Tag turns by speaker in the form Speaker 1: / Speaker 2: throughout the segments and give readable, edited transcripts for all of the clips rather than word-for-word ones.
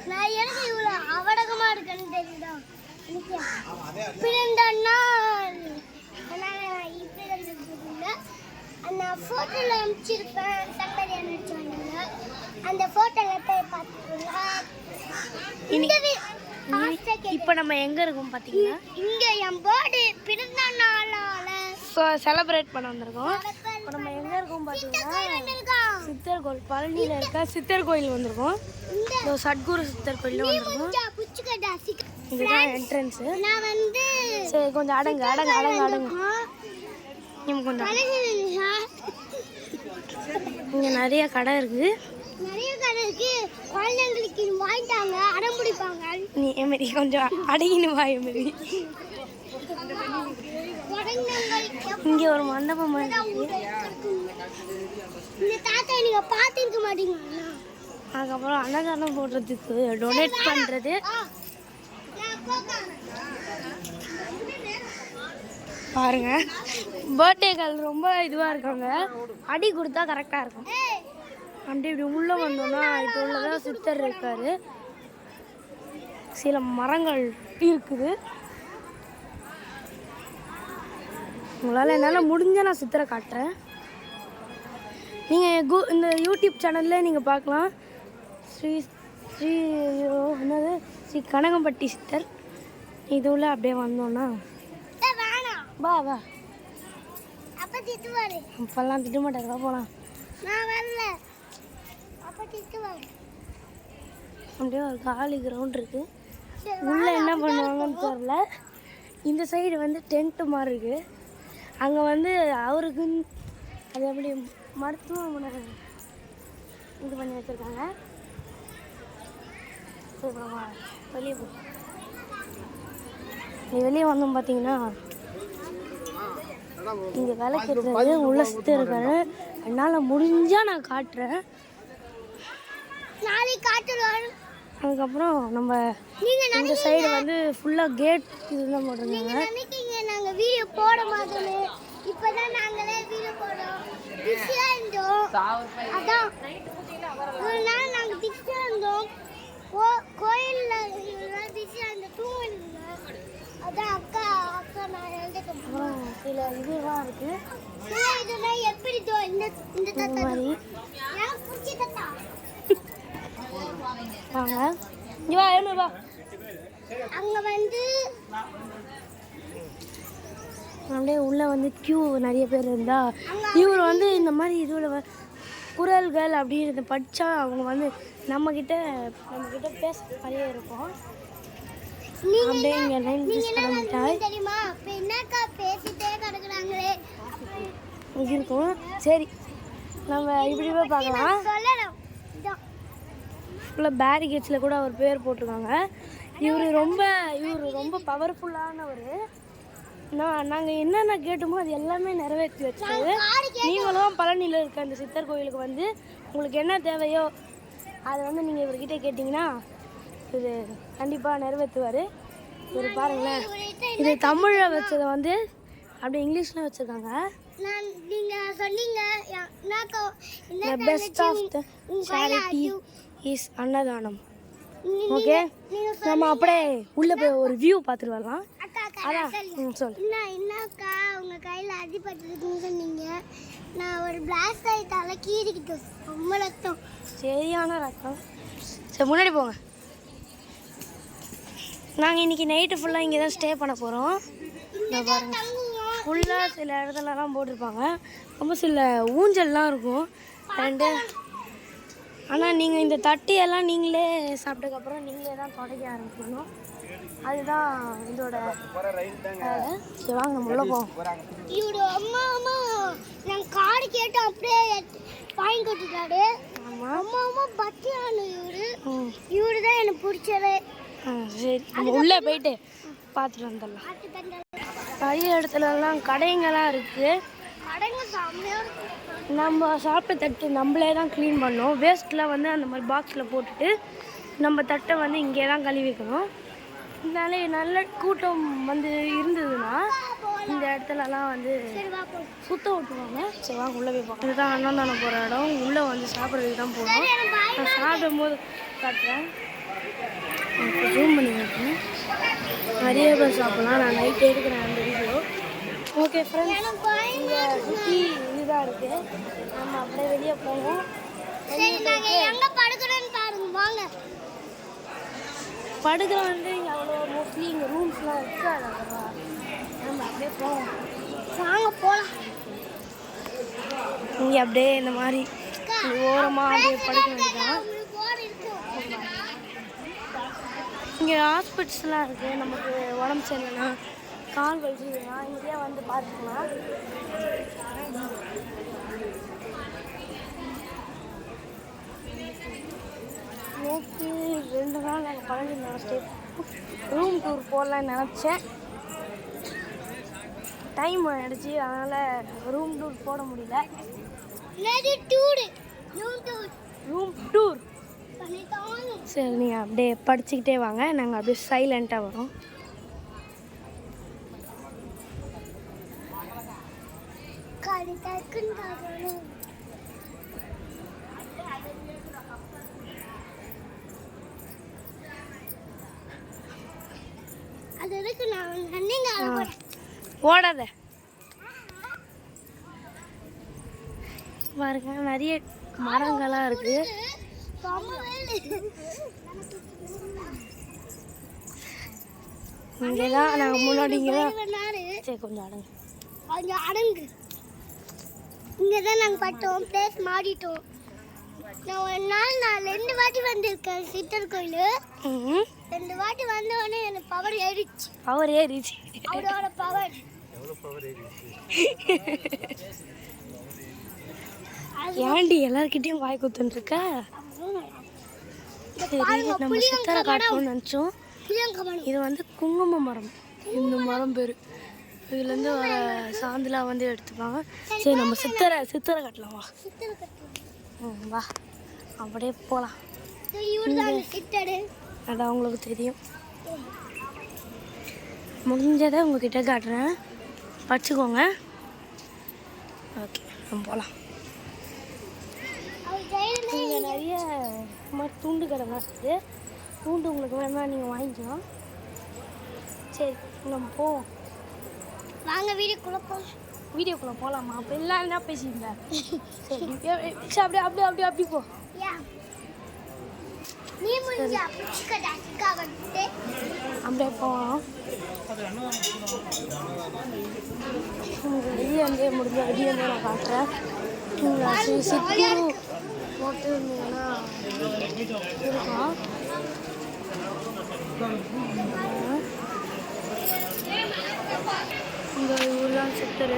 Speaker 1: நான் எனக்கு இவ்வளோ அவடகமா இருக்குன்னு தெரியுதா பிறந்த நாள் அந்த ஃபோட்டோவில் அனுப்பிச்சிருப்பேன் சக்கரை அனுப்பிச்சாங்க அந்த ஃபோட்டோவில் போய் பார்த்துக்கோங்க.
Speaker 2: இப்போ நம்ம எங்கே இருக்கோம் பார்த்தீங்கன்னா
Speaker 1: இங்கே என் பர்த்டே பிறந்த நாளால்
Speaker 2: செலிப்ரேட் பண்ண வந்திருக்கோம். இப்போ நம்ம எங்கே இருக்கோம் பார்த்தீங்கன்னா சித்தர் கோயில் பழனியில் இருக்க சித்தர் கோயில் வந்திருக்கோம். சத்குரு சித்தர் கோயில் வந்திருக்கோம். இதுதான் என்ட்ரன்ஸு. சரி கொஞ்சம் அடங்கு நீங்கள் கொஞ்சம் இங்கே நிறைய கடை இருக்குது.
Speaker 1: குழந்தைங்களுக்கு வாங்கிட்டாங்க அடம் பிடிப்பாங்க.
Speaker 2: நீ எமரி கொஞ்சம் அடங்கினு வா எமரி. இங்கே ஒரு மண்டபம்
Speaker 1: இந்த தாத்தா நீங்க பார்த்துருக்க மாட்டீங்க.
Speaker 2: அதுக்கப்புறம் அன்னதானம் போடுறதுக்கு டொனேட் பண்ணுறது. பாருங்க பர்த்டே கேர்ள் ரொம்ப இதுவாக இருக்காங்க. அடி கொடுத்தா கரெக்டாக இருக்கும். அப்படி இப்படி உள்ளே வந்தோன்னா இப்போ உள்ளதான் சித்தர் இருக்காரு. சில மரங்கள் இருக்குது. உங்களால் என்னால் முடிஞ்ச நான் சித்தரை காட்டுறேன். நீங்கள் இந்த யூடியூப் சேனலில் நீங்கள் பார்க்கலாம். ஸ்ரீ ஸ்ரீ என்னது ஸ்ரீ கனகம்பட்டி சித்தர். இது உள்ள அப்படியே வந்தோன்னா வா வா அப்பெல்லாம் திட்ட மாட்டாங்க. போகலாம் அப்படியே ஒரு காலி கிரவுண்ட் இருக்குது. உள்ளே என்ன பண்ணுவாங்கன்னு தெரியல. இந்த சைடு வந்து டென்ட்டு மாதிரி இருக்குது. அங்கே வந்து அவருக்கு அது எப்படி மருத்துவமனை இது பண்ணி வச்சுருக்காங்க. வெளியே போ. வெளியே வந்தோம் பார்த்தீங்கன்னா இங்கே விளக்கிறது உள்ள சுற்றி இருக்காரு. என்னால் முடிஞ்சால் நான் காட்டுறேன். அதுக்கப்புறம் நம்ம இந்த சைடு வந்து ஃபுல்லாக கேட் இதுதான் போட்டிருக்காங்க.
Speaker 1: நாங்கள் வீடியோ போட மாட்டோம். இப்போதான் நாங்களே வீடியோ போடுறோம். பிஸியாக இருந்தோம். அதான் ஒரு நாள் நாங்கள் பிஸியாக இருந்தோம். கோயிலில் பிஸியாக இருந்தோம். தூங்கிருந்தோம். அதான் அக்கா நான் எழுதுக்கப்புறம்
Speaker 2: சில இதுதான் இருக்குது.
Speaker 1: இதெல்லாம் எப்படி இந்த தத்தா எனக்கு பிடிச்ச தத்தா
Speaker 2: வாங்க இங்கே வா ஏமா வா.
Speaker 1: அங்கே வந்து
Speaker 2: அப்படியே உள்ளே வந்து க்யூ நிறைய பேர் இருந்தா இவர் வந்து இந்த மாதிரி இதில் குரல்கள் அப்படின்னு படித்தா அவங்க வந்து நம்மக்கிட்ட பேச மாதிரியே இருக்கும். அப்படியே இங்கே லைன் மிஸ் பண்ணிட்டாய் இருக்கும். சரி நம்ம இப்படி போய் பார்க்கலாம். ஃபுல்லாக பேரிகேட்ஸில் கூட அவர் பேர் போட்டிருக்காங்க. இவர் ரொம்ப பவர்ஃபுல்லானவர். நாங்கள் என்னென்ன கேட்டோமோ அது எல்லாமே நிறைவேற்றி வச்சுருக்காரு. நீங்களும் பழனியில் இருக்க அந்த சித்தர் கோயிலுக்கு வந்து உங்களுக்கு என்ன தேவையோ அதை வந்து நீங்கள் இவர்கிட்ட கேட்டிங்கன்னா இது கண்டிப்பாக நிறைவேற்றுவார். இவர் பாருங்களேன், இது தமிழில் வச்சதை வந்து அப்படி இங்கிலீஷில் வச்சுருக்காங்க. Best of the charity is அன்னதானம். ஓகே நம்ம அப்படியே உள்ளே போய் ஒரு வியூ பார்த்துட்டு வரலாம். அதான்
Speaker 1: என்னக்கா உங்கள் கையில் அடிபட்டுருக்குன்னு சொன்னீங்க. நான் ஒரு பிளாஸ்ட் ஆகிட்டால கீறிக்கிட்டோம். ரொம்ப ரத்தம்,
Speaker 2: சரியான ரத்தம். சரி முன்னாடி போங்க. நாங்கள் இன்றைக்கி நைட்டு ஃபுல்லாக இங்கே தான் ஸ்டே பண்ண போகிறோம். பாருங்க ஃபுல்லாக சில இடத்துலலாம் போட்டிருப்பாங்க. ரொம்ப சில ஊஞ்சல்லாம் இருக்கும் ரெண்டு. ஆனால் நீங்கள் இந்த தட்டியெல்லாம் நீங்களே சாப்பிட்டதுக்கப்புறம் நீங்களே தான் தொடக்க ஆரம்பிக்கணும். அதுதான் இதோட. சரி வாங்க நம்ம உள்ள போவோம்.
Speaker 1: இவரு அம்மா நாங்கள் காடு கேட்டு அப்படியே வாங்கி கொடுத்துட்டாரு. அம்மா பத்தியான இவரு தான் எனக்கு பிடிச்சது.
Speaker 2: சரி நம்ம உள்ளே போயிட்டு பார்த்துட்டு வந்துடலாம். நிறைய இடத்துலலாம் கடைங்கெல்லாம் இருக்குது. நம்ம சாப்பிட்ட தட்டு நம்மளே தான் க்ளீன் பண்ணோம். வேஸ்ட்லாம் வந்து அந்த மாதிரி பாக்ஸில் போட்டுட்டு நம்ம தட்டை வந்து இங்கே தான் கழுவி வைக்கணும். இதனால நல்ல கூட்டம் வந்து இருந்ததுன்னா இந்த இடத்துலலாம் வந்து
Speaker 1: சரி வா போ.
Speaker 2: சுத்த விட்டுருவாங்க. சரி வாங்க உள்ளே போய் பார்க்கலாம். இதுதான் அன்னதானம் போகிற இடம். உள்ளே வந்து சாப்பிட்றதுக்கு தான் போகணும். நான் சாப்பிடும் போது காட்டுறேன். ஜூம் பண்ணி காட்டுறேன். நிறைய பேர் சாப்பிட்லாம். நான் நைட்டே எடுக்கிறேன் அந்த வீடியோ. ஓகே ஃப்ரெண்ட்ஸ், இங்கே சுற்றி இதுதான் இருக்குது. நம்ம அப்படியே வெளியே போவோம்.
Speaker 1: சரி நாங்க எங்க படுக்கிறோம்னு பாருங்க வாங்க.
Speaker 2: படுக்கிற வந்து இங்கே அவ்வளோ மோஸ்ட்லி இங்கே ரூம்ஸ்லாம் இருக்காது. அவ்வளோவா நம்ம அப்படியே போவோம்.
Speaker 1: வாங்க போலாம்.
Speaker 2: இங்கே அப்படியே இந்த மாதிரி ஓரமாக அப்படியே படுக்க வேண்டியதான்.
Speaker 1: உங்களுக்கு போர் இருக்கும்.
Speaker 2: இங்கே ஹாஸ்பிட்டல்ஸ்லாம் இருக்குது. நமக்கு உடம்பு சரியில்லைன்னா கால் வலிச்சுதுன்னா இங்கேயே வந்து பார்த்துக்கலாம். நேற்று 2 நாள் நாங்கள் பழனி ஸ்டே ரூம் டூர் போடலான்னு நினச்சேன். டைம் ஆகிடுச்சு, அதனால் ரூம் டூர் போட முடியல. ரூம் டூர் சரி, நீங்கள் அப்படியே படிச்சுக்கிட்டே வாங்க. நாங்கள் அப்படியே சைலண்ட்டாக வரோம். ஓடாத பாருங்க, நிறைய மரங்கள்லாம் இருக்கு. இங்கதான் நாங்கள் முன்னாடி சரி கொஞ்சம்
Speaker 1: அடங்கு. இங்கதான் நாங்கள் பட்டோம், பிளேஸ் மாறிட்டோம். நான் ஒரு நாள் 2 வாட்டி வந்திருக்கேன் சித்தர் கோயில். 2 வாட்டி வந்த உடனே எனக்கு பவர் ஏறிச்சு. அவரோட பவர்
Speaker 2: ஏன்டி எல்லார்கிட்டயும் வாய் குத்துன்னு இருக்க? சரி, நம்ம சித்தரை காட்டணும்னு நினச்சோம். இது வந்து குங்கும மரம். இந்த மரம் பேர். இதுலேருந்து வர சாந்துலாம் வந்து எடுத்துப்பாங்க. சரி, நம்ம சித்தரை காட்டலாம் வா. வா அப்படியே போகலாம். அதான் உங்களுக்கு தெரியும். முடிஞ்சதை உங்ககிட்ட காட்டுறேன், படிச்சுக்கோங்க. ஓகே, நம்ம போகலாம். இங்கே நிறைய மாதிரி துண்டு கடைலாம் இருக்குது. துண்டு உங்களுக்கு வேணும்னா நீங்கள் வாங்கிக்கலாம். சரி, நம்ம போவோம்.
Speaker 1: வாங்க வீடியோக்குள்ளே
Speaker 2: போகலாமா? அப்போ எல்லாம் என்ன பேசியிருந்தேன். சரி, அப்படி போ. அப்படியே போகலாம். வெளியே வந்து முடிஞ்ச வெளியே வந்து நான் காட்டுறேன். நீங்கள் சித்தூர் போட்டு இருந்தீங்கன்னா இருக்கும். இந்த ஊர் தான் சித்தர்.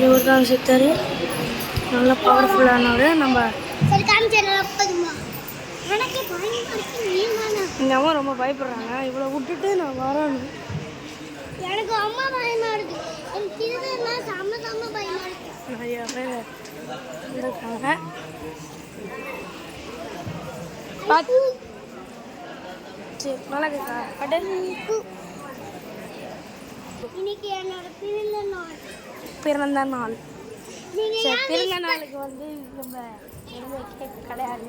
Speaker 2: இவர் தான் சித்தர். நல்லா பவர்ஃபுல்லானவர். நம்ம எங்கள் அம்மா ரொம்ப பயப்படுறாங்க. இவ்வளோ விட்டுட்டு நான் வரணும்.
Speaker 1: எனக்கு அம்மா பயமா இருக்கு.
Speaker 2: நிறைய பேர் இருக்காங்க. சரி, நல்லா கேட்கா பட்டு.
Speaker 1: இன்னைக்கு என்னோட
Speaker 2: பிறந்த நாள். சரி, பிறந்த நாளுக்கு வந்து நம்ம கேக் கிடையாது.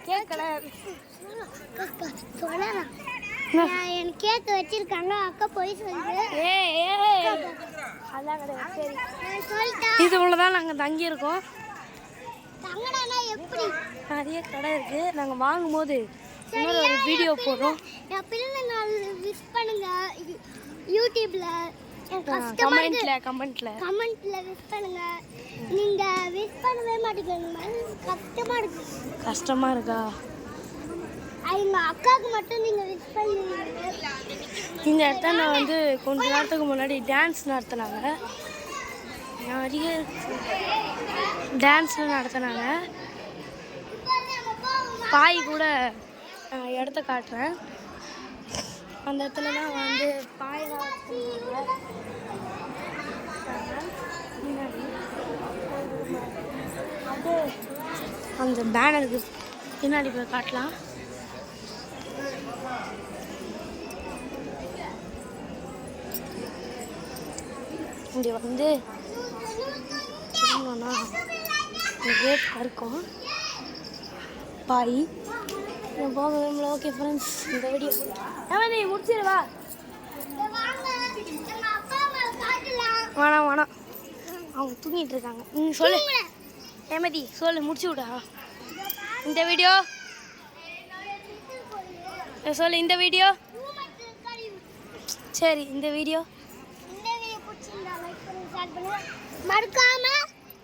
Speaker 2: கேக் கிடையாது.
Speaker 1: எனக்கு கேக் வச்சிருக்காங்க. அக்கா போய் சொல்லுது.
Speaker 2: அதான் கிடையாது. சரி, இது உள்ளதான் நாங்கள் தங்கியிருக்கோம்.
Speaker 1: எப்படி
Speaker 2: நிறைய கடை இருக்கு. நாங்கள் வாங்கும்போது இன்னொரு ஒரு வீடியோ போடுறோம்.
Speaker 1: என் பிறந்த நாள் விஷ் பண்ணுங்க யூடியூப்ல. கமெண்ட்ல விஷ் பண்ணுங்க. நீங்க விஷ் பண்ணவே மாட்டீங்க.
Speaker 2: கஷ்டமா இருக்கா?
Speaker 1: எங்க அக்காவுக்கு மட்டும் நீங்க விஷ் பண்ணுவீங்க.
Speaker 2: இந்த இடத்த நான் வந்து கொஞ்ச நேரத்துக்கு முன்னாடி டான்ஸ் நடத்தினாங்க. நிறைய டான்ஸ் நடத்தினாங்க. பாய் கூட இடத்த காட்டுறேன். அந்த இடத்துல தான் வந்து பாயெல்லாம் அப்படியே அந்த பேனருக்கு பின்னாடி போய் காட்டலாம். இங்கே வந்து திரும்பினா கேட் இருக்கும் பாய் போக விரும்பல. ஓகே ஃப்ரெண்ட்ஸ், இந்த வீடியோ ஏன் நீ முடிச்சிருவா? வேணாம் வேணாம், அவங்க தூங்கிட்டு இருக்காங்க. நீ சொல்லு ஏமதி, சொல்லு, முடிச்சு விடா இந்த வீடியோ. சொல்லு இந்த வீடியோ. சரி, இந்த வீடியோ
Speaker 1: மறக்காம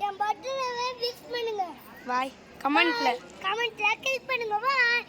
Speaker 1: என் பர்த்டேவை விஷ் பண்ணுங்க.
Speaker 2: பாய். கமெண்ட்ல
Speaker 1: கிளிக் பண்ணுங்க. பாய்.